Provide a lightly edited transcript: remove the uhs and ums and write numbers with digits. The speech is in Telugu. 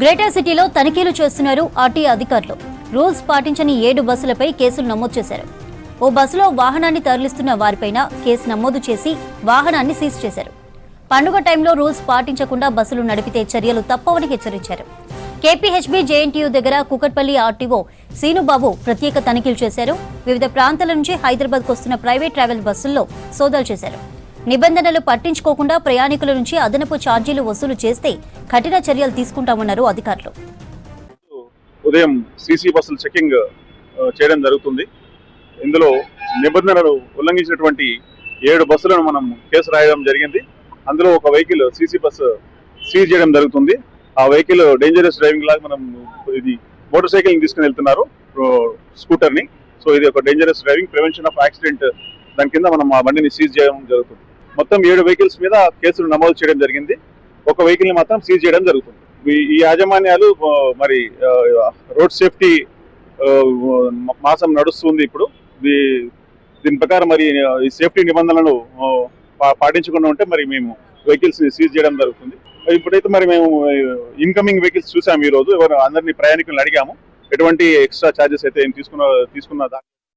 గ్రేటర్ సిటీలో తనిఖీలు చేస్తున్నారు ఆర్టీఏ అధికారులు. రూల్స్ పాటించని 7 బస్సులపై కేసులు నమోదు చేశారు. ఓ బస్సులో వాహనాన్ని తరలిస్తున్న వారిపైన కేసు నమోదు చేసి వాహనాన్ని సీజ్ చేశారు. పండుగ టైంలో రూల్స్ పాటించకుండా బస్సులు నడిపితే చర్యలు తప్పవని హెచ్చరించారు. కేపీహెచ్బీ జేఎన్టీయూ దగ్గర కుకట్పల్లి ఆర్టీఓ సీనుబాబు ప్రత్యేక తనిఖీలు చేశారు. వివిధ ప్రాంతాల నుంచి హైదరాబాద్కు వస్తున్న ప్రైవేట్ ట్రావెల్ బస్సుల్లో సోదాలు చేశారు. నిబంధనలు పట్టించుకోకుండా ప్రయాణికుల నుంచి అదనపు ఛార్జీలు వసూలు చేస్తే కఠిన చర్యలు తీసుకుంటామన్నారు అధికారులు. ఉదయం సీసీ బస్సులు చెకింగ్ చేయడం జరుగుతుంది. ఇందులో నిబంధనలు ఉల్లంఘించినటువంటి 7 బస్సులను మనం కేసు రాయడం జరిగింది. అందులో ఒక వెహికల్ సీసీ బస్సు సీజ్ చేయడం జరుగుతుంది. ఆ వెహికల్ డేంజరస్ డ్రైవింగ్ లాగా మనం ఇది మోటార్ సైకిల్ తీసుకుని వెళ్తున్నారు, స్కూటర్ ని. సో ఇది ఒక dangerous driving, prevention of accident దాని కింద మనం ఆ బండిని సీజ్ చేయడం జరుగుతుంది. మొత్తం 7 వెహికల్స్ మీద కేసులు నమోదు చేయడం జరిగింది. ఒక వెహికల్ ని మాత్రం సీజ్ చేయడం జరుగుతుంది. ఈ యాజమాన్యాలు మరి రోడ్ సేఫ్టీ మాసం నడుస్తుంది. ఇప్పుడు దీని ప్రకారం మరి ఈ సేఫ్టీ నిబంధనలను పాటించకుండా ఉంటే మరి మేము వెహికల్స్ సీజ్ చేయడం జరుగుతుంది. ఇప్పుడైతే మరి మేము ఇన్కమింగ్ వెహికల్స్ చూసాము. ఈ రోజు అందరినీ ప్రయాణికులను అడిగాము. ఎటువంటి ఎక్స్ట్రా ఛార్జెస్ అయితే ఏం తీసుకున్న